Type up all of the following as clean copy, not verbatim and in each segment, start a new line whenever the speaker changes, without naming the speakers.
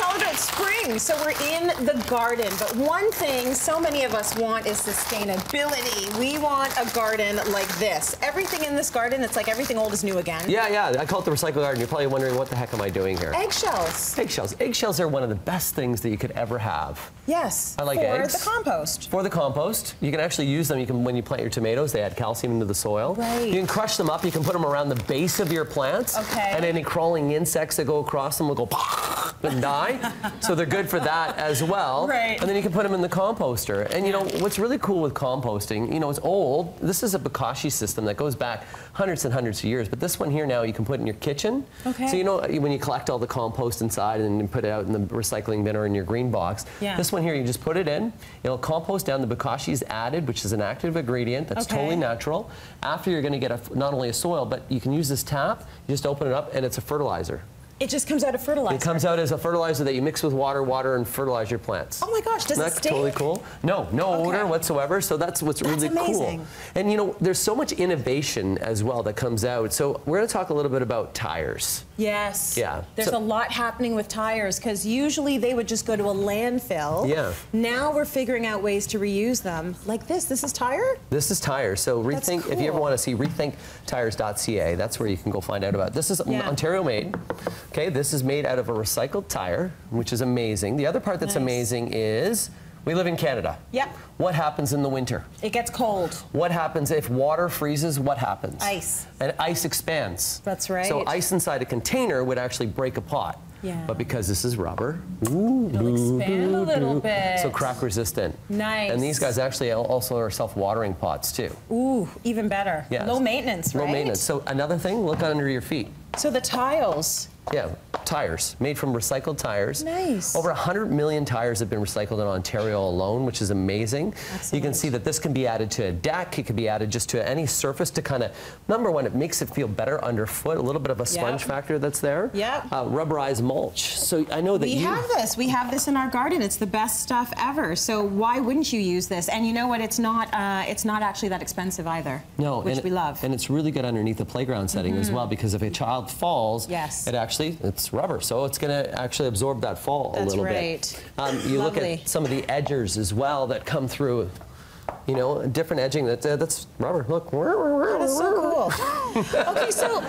all about spring. So we're in the garden, but one thing so many of us want is sustainability. We want a garden like this. Everything in this garden, it's like everything old is new again.
Yeah. I call it the recycle garden. You're probably wondering, what the heck am I doing here?
Eggshells.
Eggshells. Eggshells are one of the best things that you could ever have.
Yes.
I like eggs.
For the compost.
For the compost. You can actually use them. You can, when you plant your tomatoes, they add calcium into the soil.
Right.
You can crush them up. You can put them around the base of your plants.
Okay.
And any crawling insects that go across them will go and die. So they're good for that as well.
Right.
And then you can put them in the composter. And you know, what's really cool with composting, you know, it's old. This is a bokashi system that goes back hundreds and hundreds of years. But this one here now you can put in your kitchen.
Okay.
So you know, when you collect all the compost inside and you put it out in the recycling bin or in your green box, this one here, you just put it in. It'll compost down. The bokashi is added, which is an active ingredient that's totally natural. After, you're going to get not only a soil, but you can use this tap. You just open it up, and it's a fertilizer.
It just comes out of fertilizer.
It comes out as a fertilizer that you mix with water, and fertilize your plants.
Oh my gosh, does it stink?
That's totally cool. No odor whatsoever, so that's what's really cool. And you know, there's so much innovation as well that comes out. So we're going to talk a little bit about tires.
Yes.
Yeah.
There's a lot happening with tires, because usually they would just go to a landfill.
Yeah.
Now we're figuring out ways to reuse them. Like this. This is tire? This
is tire. So Rethink, if you ever want to see rethinktires.ca, that's where you can go find out about it. This is Ontario made. Okay, this is made out of a recycled tire, which is amazing. The other part that's amazing is we live in Canada.
Yep.
What happens in the winter?
It gets cold.
What happens if water freezes? What happens?
Ice.
And ice expands.
That's right.
So ice inside a container would actually break a pot.
Yeah.
But because this is rubber,
it'll expand a little bit.
So crack resistant.
Nice.
And these guys actually also are self-watering pots too.
Ooh, even better.
Yes.
Low maintenance, right?
Low maintenance. So another thing, look under your feet.
So the tiles.
Yeah, tires, made from recycled tires.
Nice.
Over 100 million tires have been recycled in Ontario alone, which is amazing. Excellent. You can see that this can be added to a deck. It can be added just to any surface to kind of, number one, it makes it feel better underfoot, a little bit of a sponge factor that's there.
Yep.
Rubberized mulch. So I know that
we have this. We have this in our garden. It's the best stuff ever. So why wouldn't you use this? And you know what? It's not actually that expensive either.
No,
which we love.
And it's really good underneath the playground setting as well, because if a child falls, it's rubber, so it's going to actually absorb that fall a little bit. You look at some of the edgers as well that come through. You know, different edging. That's rubber. Look.
That's so cool. Okay, so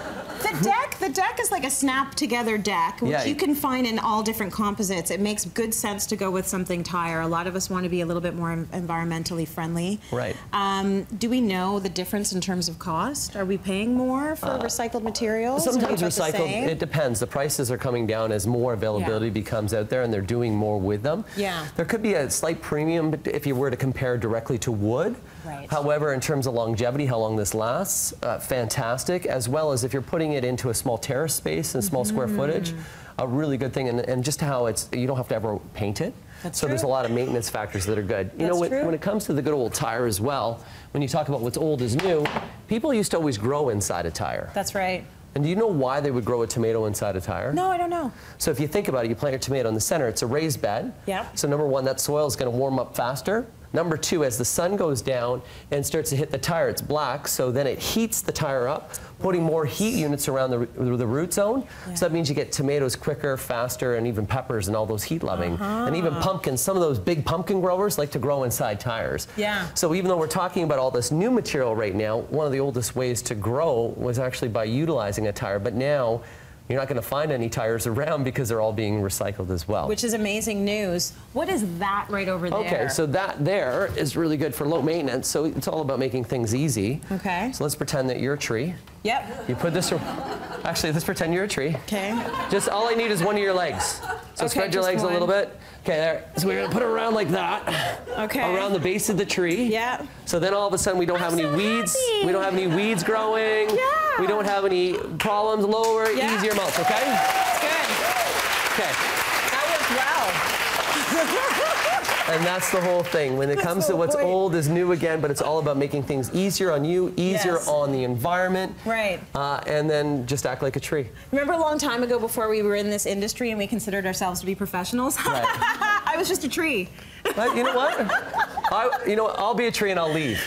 the deck is like a snap-together deck, which you can find in all different composites. It makes good sense to go with something tire. A lot of us want to be a little bit more environmentally friendly.
Right.
Do we know the difference in terms of cost? Are we paying more for recycled materials?
Sometimes recycled, it depends. The prices are coming down as more availability becomes out there, and they're doing more with them.
Yeah.
There could be a slight premium if you were to compare directly to wood.
Right.
However, in terms of longevity, how long this lasts, fantastic, as well as if you're putting it into a small terrace space and small square footage, a really good thing, and just how you don't have to ever paint it. So there's a lot of maintenance factors that are good. You know, when it comes to the good old tire as well, when you talk about what's old is new, people used to always grow inside a tire.
That's right.
And do you know why they would grow a tomato inside a tire?
No, I don't know.
So if you think about it, you plant your tomato in the center, it's a raised bed.
Yep.
So number one, that soil is going to warm up faster. Number two, as the sun goes down and starts to hit the tire, it's black, so then it heats the tire up, putting more heat units around the root zone. So that means you get tomatoes quicker, faster, and even peppers and all those heat-loving. And even pumpkins. Some of those big pumpkin growers like to grow inside tires.
Yeah.
So even though we're talking about all this new material right now, one of the oldest ways to grow was actually by utilizing a tire. But now, you're not going to find any tires around because they're all being recycled as well.
Which is amazing news. What is that right over there?
Okay, so that there is really good for low maintenance. So it's all about making things easy.
Okay.
So let's pretend that you're a tree.
Yep.
You put this, actually, let's pretend you're a tree.
Okay.
Just all I need is one of your legs. So spread your legs a little bit. Okay, there. So we're going to put it around like that. Okay. Around the base of the tree.
Yeah.
So then all of a sudden we don't have any weeds.
Happy.
We don't have any weeds growing.
Yeah.
We don't have any problems. Lower, easier mulch, okay?
That's good.
Okay.
That was well.
And that's the whole thing. When it comes to what's old is new again, but it's all about making things easier on you, easier on the environment.
Right.
And then just act like a tree.
Remember a long time ago before we were in this industry and we considered ourselves to be professionals? Right. I was just a tree.
But you know what? I'll be a tree and I'll leave.